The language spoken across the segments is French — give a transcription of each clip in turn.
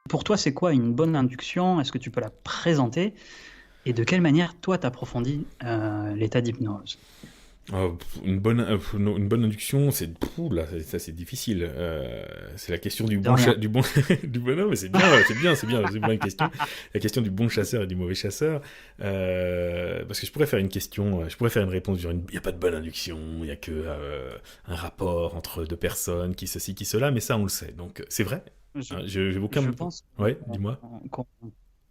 Pour toi, c'est quoi une bonne induction? Est-ce que tu peux la présenter? Et de quelle manière, toi, t'approfondis l'état d'hypnose? Une bonne induction, là, ça c'est difficile. C'est la question du De bon, rien. du bon, du bon, non, mais c'est bien une question. La question du bon chasseur et du mauvais chasseur. Parce que je pourrais faire une question, je pourrais faire une réponse il n'y a pas de bonne induction, il y a que un rapport entre deux personnes, qui ceci, qui cela, mais ça on le sait. Donc c'est vrai. Je, Hein, j'ai je aucun. pense Ouais, dis-moi. qu'on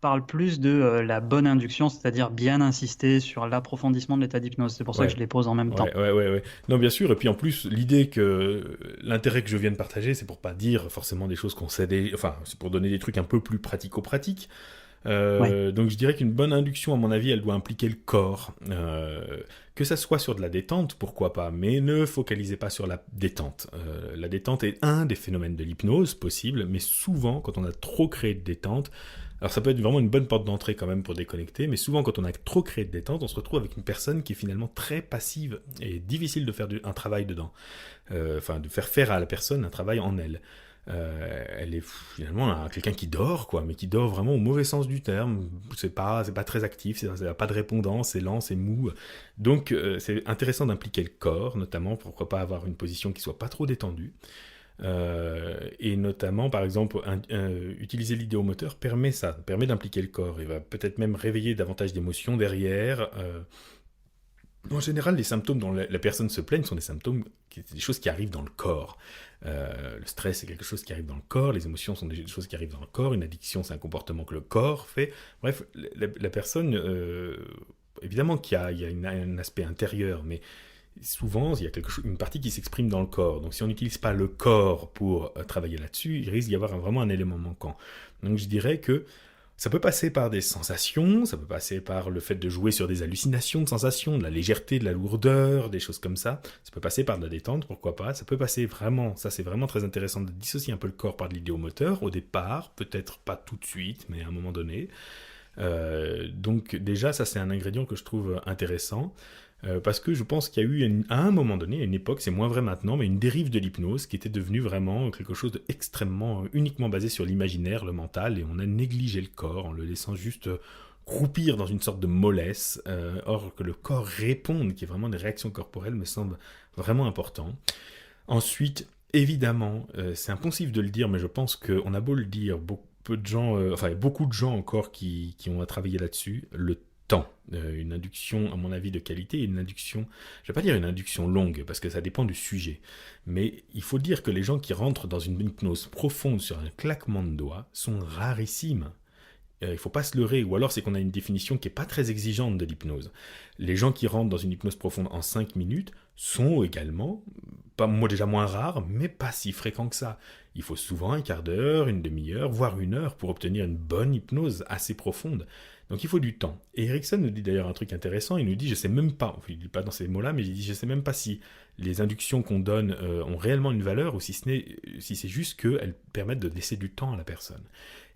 parle plus de la bonne induction, c'est-à-dire bien insister sur l'approfondissement de l'état d'hypnose. C'est pour ça que Ouais. je les pose en même temps. Ouais. Non, bien sûr. Et puis en plus, l'idée que l'intérêt que je viens de partager, c'est pour pas dire forcément des choses qu'on sait enfin, c'est pour donner des trucs un peu plus pratico-pratiques. Oui, Donc je dirais qu'une bonne induction, à mon avis, elle doit impliquer le corps. Que ça soit sur de la détente, pourquoi pas, mais ne focalisez pas sur la détente. La détente est un des phénomènes de l'hypnose possible, mais souvent, quand on a trop créé de détente, alors ça peut être vraiment une bonne porte d'entrée quand même pour déconnecter, mais souvent quand on a trop créé de détente, on se retrouve avec une personne qui est finalement très passive et difficile de faire un travail dedans. Enfin, de faire à la personne un travail en elle. Elle est finalement quelqu'un qui dort, quoi, mais qui dort vraiment au mauvais sens du terme. C'est pas très actif, c'est pas de répondance, c'est lent, c'est mou. Donc, c'est intéressant d'impliquer le corps, notamment, pourquoi pas avoir une position qui soit pas trop détendue. Et notamment, par exemple, utiliser l'idéomoteur permet ça, permet d'impliquer le corps. Il va peut-être même réveiller davantage d'émotions derrière. En général, les symptômes dont la personne se plaigne sont des choses qui arrivent dans le corps. Le stress, c'est quelque chose qui arrive dans le corps. Les émotions sont des choses qui arrivent dans le corps. Une addiction, c'est un comportement que le corps fait. Bref, la personne, évidemment il y a un aspect intérieur, mais souvent, il y a une partie qui s'exprime dans le corps. Donc, si on n'utilise pas le corps pour travailler là-dessus, il risque d'y avoir vraiment un élément manquant. Donc, je dirais que ça peut passer par des sensations, ça peut passer par le fait de jouer sur des hallucinations de sensations, de la légèreté, de la lourdeur, des choses comme ça. Ça peut passer par de la détente, pourquoi pas. Ça peut passer vraiment, ça c'est vraiment très intéressant de dissocier un peu le corps par de l'idéomoteur au départ, peut-être pas tout de suite, mais à un moment donné. Donc déjà, ça c'est un ingrédient que je trouve intéressant. Parce que je pense qu'il y a eu à un moment donné, à une époque, c'est moins vrai maintenant, mais une dérive de l'hypnose qui était devenue vraiment quelque chose d'extrêmement, uniquement basé sur l'imaginaire, le mental, et on a négligé le corps en le laissant juste croupir dans une sorte de mollesse. Or, que le corps réponde, qu'il y ait vraiment des réactions corporelles, me semble vraiment important. Ensuite, évidemment, c'est impensif de le dire, mais je pense qu'on a beau le dire, peu de gens, enfin, il y a beaucoup de gens encore qui ont à travailler là-dessus. Le temps. Une induction, à mon avis, de qualité, une induction, je ne vais pas dire une induction longue, parce que ça dépend du sujet, mais il faut dire que les gens qui rentrent dans une hypnose profonde sur un claquement de doigts sont rarissimes. Il ne faut pas se leurrer, ou alors c'est qu'on a une définition qui n'est pas très exigeante de l'hypnose. Les gens qui rentrent dans une hypnose profonde en 5 minutes sont également, pas moi déjà moins rares, mais pas si fréquents que ça. Il faut souvent un quart d'heure, une demi-heure, voire une heure pour obtenir une bonne hypnose assez profonde. Donc il faut du temps. Et Erickson nous dit d'ailleurs un truc intéressant, il nous dit, je sais même pas, enfin, il ne dit pas dans ces mots-là, mais il dit, je sais même pas si les inductions qu'on donne ont réellement une valeur ou si si c'est juste qu'elles permettent de laisser du temps à la personne.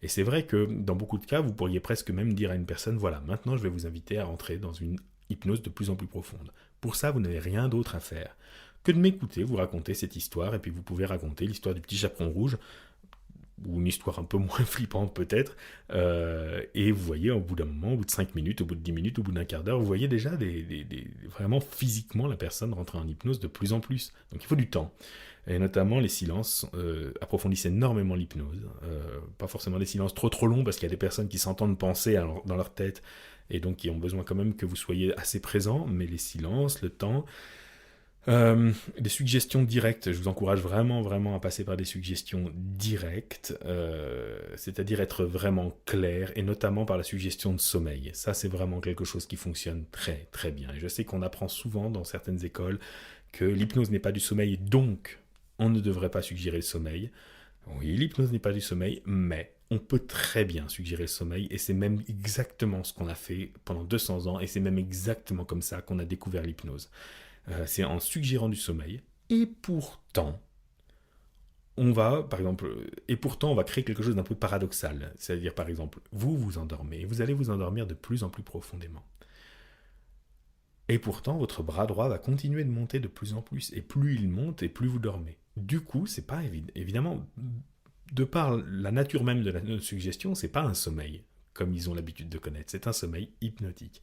Et c'est vrai que dans beaucoup de cas, vous pourriez presque même dire à une personne, voilà, maintenant je vais vous inviter à rentrer dans une hypnose de plus en plus profonde. Pour ça, vous n'avez rien d'autre à faire que de m'écouter, vous raconter cette histoire, et puis vous pouvez raconter l'histoire du petit chaperon rouge, ou une histoire un peu moins flippante peut-être, et vous voyez au bout d'un moment, au bout de 5 minutes, au bout de 10 minutes, au bout d'un quart d'heure, vous voyez déjà vraiment physiquement la personne rentrer en hypnose de plus en plus. Donc il faut du temps. Et notamment les silences approfondissent énormément l'hypnose. Pas forcément des silences trop longs, parce qu'il y a des personnes qui s'entendent penser dans leur tête, et donc qui ont besoin quand même que vous soyez assez présent, mais les silences, le temps, des suggestions directes, je vous encourage vraiment à passer par des suggestions directes, c'est-à-dire être vraiment clair, et notamment par la suggestion de sommeil. Ça, c'est vraiment quelque chose qui fonctionne très bien. Et je sais qu'on apprend souvent dans certaines écoles que l'hypnose n'est pas du sommeil, donc on ne devrait pas suggérer le sommeil. Oui, l'hypnose n'est pas du sommeil, mais on peut très bien suggérer le sommeil, et c'est même exactement ce qu'on a fait pendant 200 ans, et c'est même exactement comme ça qu'on a découvert l'hypnose. C'est en suggérant du sommeil. Et pourtant, et pourtant, on va créer quelque chose d'un peu paradoxal. C'est-à-dire, par exemple, vous vous endormez, vous allez vous endormir de plus en plus profondément. Et pourtant, votre bras droit va continuer de monter de plus en plus. Et plus il monte, et plus vous dormez. Du coup, c'est pas évidemment. de par la nature même de la suggestion, c'est pas un sommeil, comme ils ont l'habitude de connaître, c'est un sommeil hypnotique.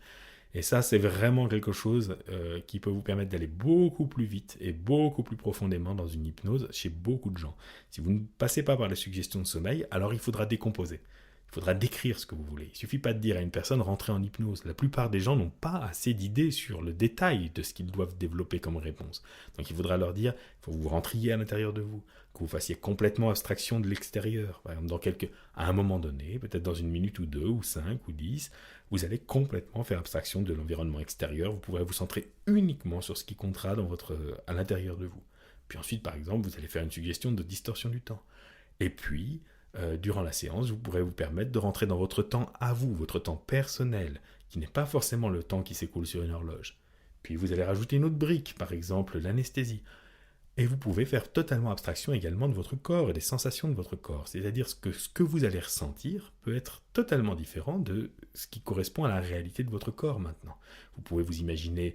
Et ça, c'est vraiment quelque chose qui peut vous permettre d'aller beaucoup plus vite et beaucoup plus profondément dans une hypnose chez beaucoup de gens. Si vous ne passez pas par la suggestion de sommeil, alors il faudra décomposer. Il faudra décrire ce que vous voulez. Il ne suffit pas de dire à une personne rentrez en hypnose. La plupart des gens n'ont pas assez d'idées sur le détail de ce qu'ils doivent développer comme réponse. Donc il faudra leur dire il faut que vous rentriez à l'intérieur de vous, que vous fassiez complètement abstraction de l'extérieur. Par exemple, à un moment donné, peut-être dans une minute ou 2, ou 5, ou 10, vous allez complètement faire abstraction de l'environnement extérieur. Vous pourrez vous centrer uniquement sur ce qui comptera à l'intérieur de vous. Puis ensuite, par exemple, vous allez faire une suggestion de distorsion du temps. Et puis, durant la séance, vous pourrez vous permettre de rentrer dans votre temps à vous, votre temps personnel, qui n'est pas forcément le temps qui s'écoule sur une horloge. Puis vous allez rajouter une autre brique, par exemple l'anesthésie. Et vous pouvez faire totalement abstraction également de votre corps et des sensations de votre corps. C'est-à-dire ce que vous allez ressentir peut être totalement différent de ce qui correspond à la réalité de votre corps maintenant. Vous pouvez vous imaginer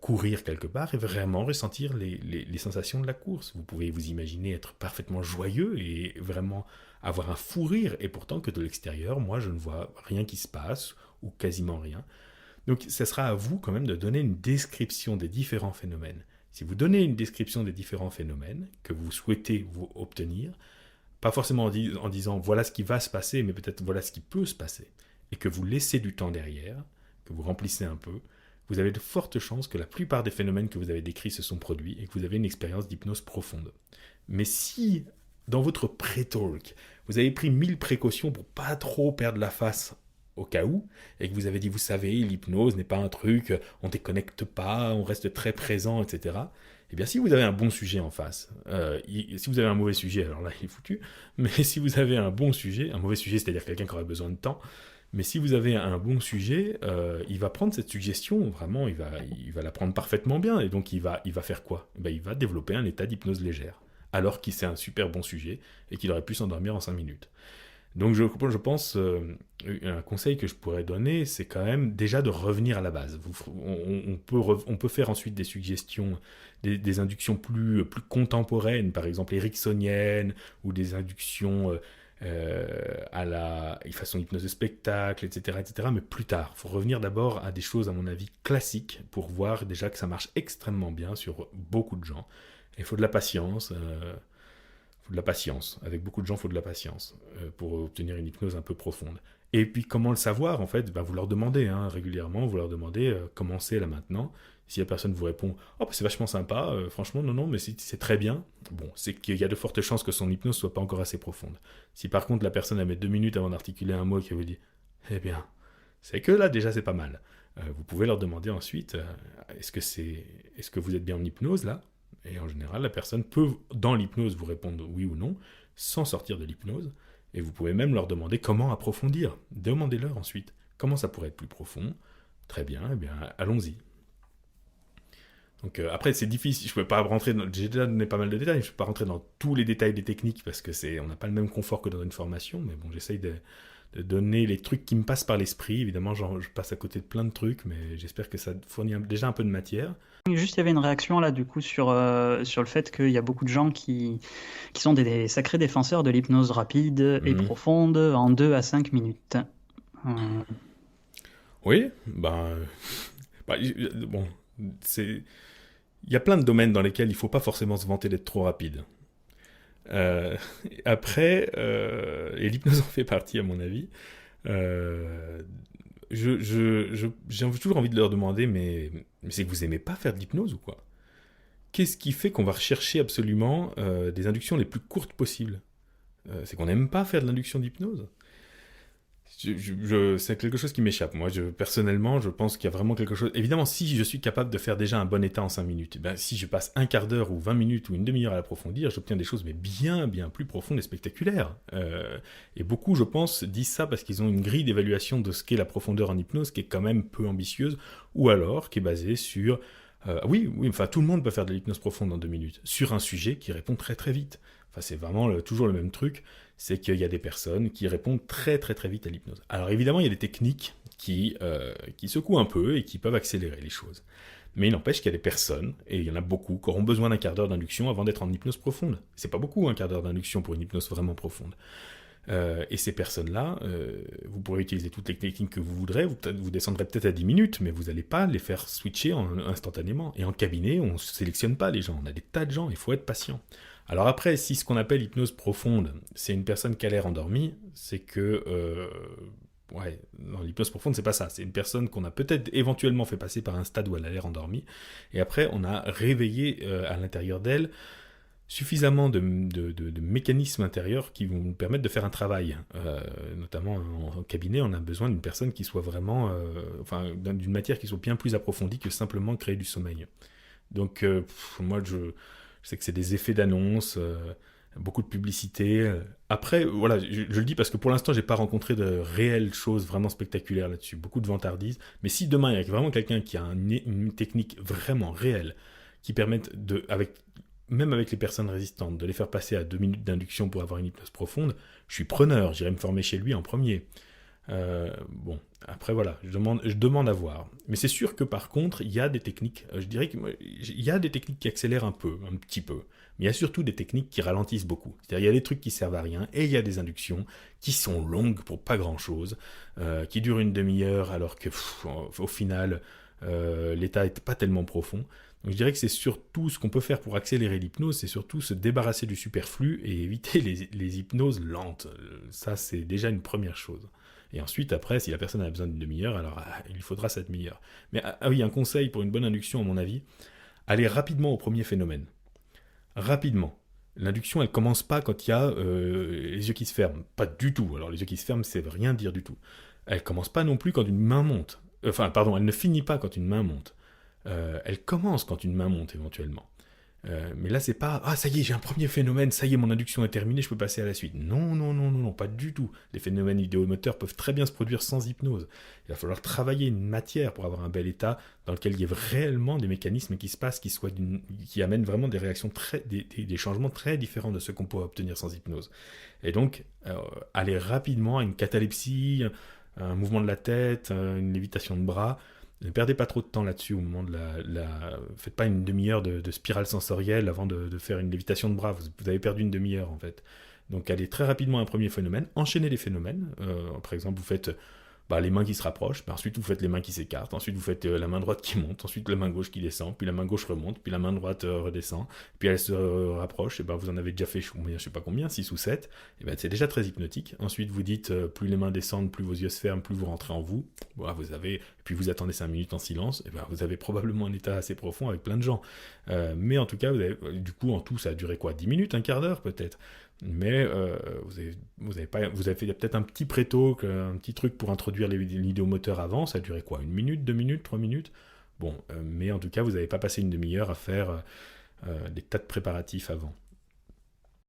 courir quelque part et vraiment ressentir les sensations de la course. Vous pouvez vous imaginer être parfaitement joyeux et vraiment avoir un fou rire, et pourtant que de l'extérieur, moi je ne vois rien qui se passe, ou quasiment rien. Donc ça sera à vous quand même de donner une description des différents phénomènes. Si vous donnez une description des différents phénomènes que vous souhaitez vous obtenir, pas forcément en disant voilà ce qui va se passer, mais peut-être voilà ce qui peut se passer, et que vous laissez du temps derrière, que vous remplissez un peu, vous avez de fortes chances que la plupart des phénomènes que vous avez décrits se sont produits et que vous avez une expérience d'hypnose profonde. Mais si, dans votre pré-talk, vous avez pris 1000 précautions pour pas trop perdre la face au cas où, et que vous avez dit, vous savez, l'hypnose n'est pas un truc, on ne déconnecte pas, on reste très présent, etc., eh bien, si vous avez un bon sujet en face, si vous avez un mauvais sujet, alors là, il est foutu, mais si vous avez un bon sujet, un mauvais sujet, c'est-à-dire quelqu'un qui aurait besoin de temps, mais si vous avez un bon sujet, il va prendre cette suggestion, vraiment, il va la prendre parfaitement bien, et donc il va faire quoi ? Il va développer un état d'hypnose légère, alors qu'il c'est un super bon sujet, et qu'il aurait pu s'endormir en 5 minutes. Donc je pense, un conseil que je pourrais donner, c'est quand même déjà de revenir à la base. On peut faire ensuite des suggestions, des inductions plus contemporaines, par exemple ericksoniennes, ou des inductions à la façon hypnose de spectacle, etc., mais plus tard. Il faut revenir d'abord à des choses, à mon avis, classiques, pour voir déjà que ça marche extrêmement bien sur beaucoup de gens. Il faut de la patience. Avec beaucoup de gens, il faut de la patience pour obtenir une hypnose un peu profonde. Et puis, comment le savoir, en fait ? Vous leur demandez régulièrement, vous leur demandez comment c'est là maintenant. Si la personne vous répond « Oh, c'est vachement sympa, franchement, non, mais c'est très bien », bon, c'est qu'il y a de fortes chances que son hypnose ne soit pas encore assez profonde. Si par contre, la personne elle met 2 minutes avant d'articuler un mot et qu'elle vous dit « Eh bien, c'est que là, déjà, c'est pas mal », vous pouvez leur demander ensuite est-ce que vous êtes bien en hypnose, là ? Et en général, la personne peut, dans l'hypnose, vous répondre oui ou non, sans sortir de l'hypnose. Et vous pouvez même leur demander comment approfondir. Demandez-leur ensuite comment ça pourrait être plus profond. Très bien, eh bien, allons-y. Donc après, c'est difficile. Je peux pas rentrer j'ai déjà donné pas mal de détails. Je peux pas rentrer dans tous les détails des techniques parce que on n'a pas le même confort que dans une formation. Mais bon, j'essaye de donner les trucs qui me passent par l'esprit. Évidemment, je passe à côté de plein de trucs, mais j'espère que ça fournit déjà un peu de matière. Juste, il y avait une réaction là, du coup, sur le fait qu'il y a beaucoup de gens qui sont des sacrés défenseurs de l'hypnose rapide et profonde en 2 à 5 minutes. Oui, bon, il y a plein de domaines dans lesquels il ne faut pas forcément se vanter d'être trop rapide. Après, et l'hypnose en fait partie à mon avis, j'ai toujours envie de leur demander mais c'est que vous aimez pas faire de l'hypnose ou quoi ? Qu'est-ce qui fait qu'on va rechercher absolument des inductions les plus courtes possibles ? C'est qu'on n'aime pas faire de l'induction d'hypnose ? C'est quelque chose qui m'échappe. Moi, personnellement, je pense qu'il y a vraiment quelque chose... Évidemment, si je suis capable de faire déjà un bon état en 5 minutes, si je passe un quart d'heure ou 20 minutes ou une demi-heure à l'approfondir, j'obtiens des choses mais bien, bien plus profondes et spectaculaires. Et beaucoup, je pense, disent ça parce qu'ils ont une grille d'évaluation de ce qu'est la profondeur en hypnose qui est quand même peu ambitieuse, ou alors qui est basée sur... oui, enfin, tout le monde peut faire de l'hypnose profonde en 2 minutes, sur un sujet qui répond très très vite. Enfin, c'est vraiment toujours le même truc, c'est qu'il y a des personnes qui répondent très très très vite à l'hypnose. Alors évidemment, il y a des techniques qui secouent un peu et qui peuvent accélérer les choses. Mais il n'empêche qu'il y a des personnes, et il y en a beaucoup, qui auront besoin d'un quart d'heure d'induction avant d'être en hypnose profonde. C'est pas beaucoup un quart d'heure d'induction pour une hypnose vraiment profonde. Et ces personnes-là, vous pourrez utiliser toutes les techniques que vous voudrez, vous descendrez peut-être à 10 minutes, mais vous n'allez pas les faire switcher instantanément. Et en cabinet, on ne sélectionne pas les gens, on a des tas de gens, il faut être patient. Alors après, si ce qu'on appelle hypnose profonde, c'est une personne qui a l'air endormie, c'est que... ouais, non, l'hypnose profonde, c'est pas ça. C'est une personne qu'on a peut-être éventuellement fait passer par un stade où elle a l'air endormie, et après, on a réveillé à l'intérieur d'elle suffisamment de mécanismes intérieurs qui vont nous permettre de faire un travail. Notamment en cabinet, on a besoin d'une personne qui soit vraiment... d'une matière qui soit bien plus approfondie que simplement créer du sommeil. Donc, moi, je sais que c'est des effets d'annonce, beaucoup de publicité. Après, voilà, je le dis parce que pour l'instant, j'ai pas rencontré de réelles choses vraiment spectaculaires là-dessus. Beaucoup de vantardises. Mais si demain, il y a vraiment quelqu'un qui a une technique vraiment réelle qui permette même avec les personnes résistantes, de les faire passer à 2 minutes d'induction pour avoir une hypnose profonde, je suis preneur, j'irai me former chez lui en premier. Bon, après voilà, je demande à voir. Mais c'est sûr que par contre, il y a des techniques, je dirais qu'il y a des techniques qui accélèrent un petit peu, mais il y a surtout des techniques qui ralentissent beaucoup. C'est-à-dire il y a des trucs qui servent à rien, et il y a des inductions qui sont longues pour pas grand-chose, qui durent une demi-heure alors que au final, l'état n'est pas tellement profond. Donc je dirais que c'est surtout ce qu'on peut faire pour accélérer l'hypnose, c'est surtout se débarrasser du superflu et éviter les hypnoses lentes. Ça, c'est déjà une première chose. Et ensuite, après, si la personne a besoin d'une demi-heure, alors il faudra cette demi-heure. Mais oui, un conseil pour une bonne induction, à mon avis, allez rapidement au premier phénomène. Rapidement. L'induction, elle commence pas quand il y a les yeux qui se ferment. Pas du tout. Alors les yeux qui se ferment, ça veut rien dire du tout. Elle commence pas non plus quand une main monte. Elle ne finit pas quand une main monte. Elle commence quand une main monte éventuellement. Mais là, c'est pas « Ah, ça y est, j'ai un premier phénomène, ça y est, mon induction est terminée, je peux passer à la suite. » Non, pas du tout. Les phénomènes idéomoteurs peuvent très bien se produire sans hypnose. Il va falloir travailler une matière pour avoir un bel état dans lequel il y ait réellement des mécanismes qui se passent, qui amènent vraiment des réactions, des changements très différents de ceux qu'on pourrait obtenir sans hypnose. Et donc, aller rapidement à une catalepsie, un mouvement de la tête, une lévitation de bras. Ne perdez pas trop de temps là-dessus au moment de Faites pas une demi-heure de spirale sensorielle avant de faire une lévitation de bras. Vous avez perdu une demi-heure en fait. Donc allez très rapidement à un premier phénomène, enchaînez les phénomènes. Par exemple, vous faites les mains qui se rapprochent, ensuite vous faites les mains qui s'écartent, ensuite vous faites la main droite qui monte, ensuite la main gauche qui descend, puis la main gauche remonte, puis la main droite redescend, puis elle se rapproche, et vous en avez déjà fait, je sais pas combien, 6 ou 7, et c'est déjà très hypnotique. Ensuite vous dites, plus les mains descendent, plus vos yeux se ferment, plus vous rentrez en vous, puis vous attendez 5 minutes en silence, et vous avez probablement un état assez profond avec plein de gens. Mais en tout cas, du coup, en tout, ça a duré 10 minutes, un quart d'heure peut-être. Mais vous avez fait peut-être un petit pré-talk, un petit truc pour introduire l'idéomoteur avant, ça a duré 1 minute, 2 minutes, 3 minutes. Bon, mais en tout cas, vous n'avez pas passé une demi-heure à faire des tas de préparatifs avant.